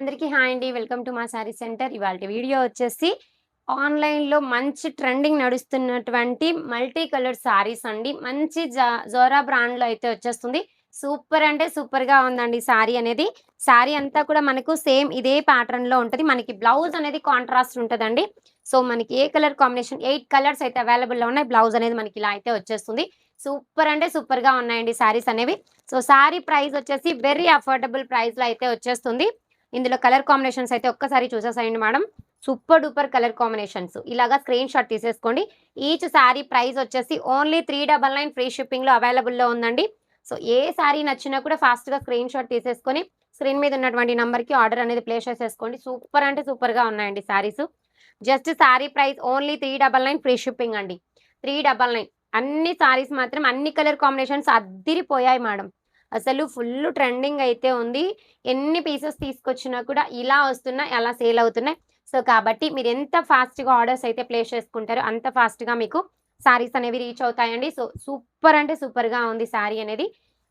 అందరికీ హాయ్ అండి. Welcome to మా శారీ సెంటర్. ఇవాల్టి వీడియో వచ్చేసి ఆన్‌లైన్‌లో మంచి ట్రెండింగ్ నడుస్తున్నటువంటి మల్టీ కలర్ శారీస్ అండి. మంచి జోరా బ్రాండ్‌లో అయితే వచ్చేస్తుంది. సూపర్ అంటే సూపర్‌గా ఉందండి శారీ అనేది. శారీ అంతా కూడా మనకు సేమ్ ఇదే ప్యాటర్న్‌లో ఉంటది. మనకి బ్లౌజ్ అనేది కాంట్రాస్ట్ ఉంటదండి. సో, మనకి ఏ కలర్ కాంబినేషన్ 8 కలర్స్ అయితే అవైలబుల్‌లో ఉన్నాయి. బ్లౌజ్ అనేది మనకి ఇలా అయితే వచ్చేస్తుంది. సూపర్ అంటే సూపర్‌గా ఉన్నాయండి శారీస్ అనేవి. సో, శారీ ప్రైస్ వచ్చేసి వెరీ అఫోర్డబుల్ ప్రైస్‌లో అయితే వచ్చేస్తుంది. ఇందులో కలర్ కాంబినేషన్స్ అయితే ఒక్కసారి చూసేసేయండి madam. Super duper colour combinations. ఇలాగా స్క్రీన్ షాట్ తీసేసుకోండి. ఈచ్ శారీ ప్రైస్ వచ్చేసి ఓన్లీ 399 ఫ్రీ షిప్పింగ్‌లో అవైలబుల్‌లో ఉందండి. సో, ఏ శారీ నచ్చినా కూడా ఫాస్ట్‌గా స్క్రీన్ షాట్ తీసేసుకొని స్క్రీన్ మీద ఉన్నటువంటి నంబర్‌కి ఆర్డర్ అనేది ప్లేస్ చేసేసుకోండి. సూపర్ అంటే సూపర్‌గా ఉన్నాయండి saris. Just sari price only 399 free shipping అండి. 399 అన్ని శారీస్ మాత్రం అన్ని కలర్ కాంబినేషన్స్ అద్దిరిపోయాయి మేడం. అసలు ఫుల్లు ట్రెండింగ్ అయితే ఉంది. ఎన్ని పీసెస్ తీసుకొచ్చినా కూడా ఇలా వస్తున్నాయి, అలా సేల్ అవుతున్నాయి. సో, కాబట్టి మీరెంత ఫాస్ట్‌గా ఆర్డర్స్ అయితే ప్లేస్ చేసుకుంటారో అంత ఫాస్ట్‌గా మీకు శారీస్ అనేవి రీచ్ అవుతాయండి. సో, సూపర్ అంటే సూపర్‌గా ఉంది శారీ అనేది.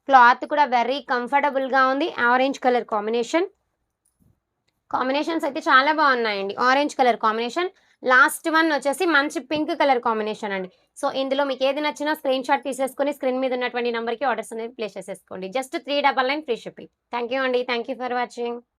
క్లాత్ కూడా వెరీ కంఫర్టబుల్‌గా ఉంది. Orange colour combination. కాంబినేషన్స్ అయితే చాలా బావున్నాయండి. Orange colour combination. Last one వచ్చేసి మంచి పింక్ కలర్ కాంబినేషన్ అండి. సో, ఇందులో మీకేది నచ్చినా స్క్రీన్ షాట్ తీసేసుకొని స్క్రీన్ మీద ఉన్నటువంటి నంబర్‌కి ఆర్డర్స్ అనేవి ప్లేస్ చేసేసుకోండి. Just 399 free shipping. Thank you అండి. Thank you for watching.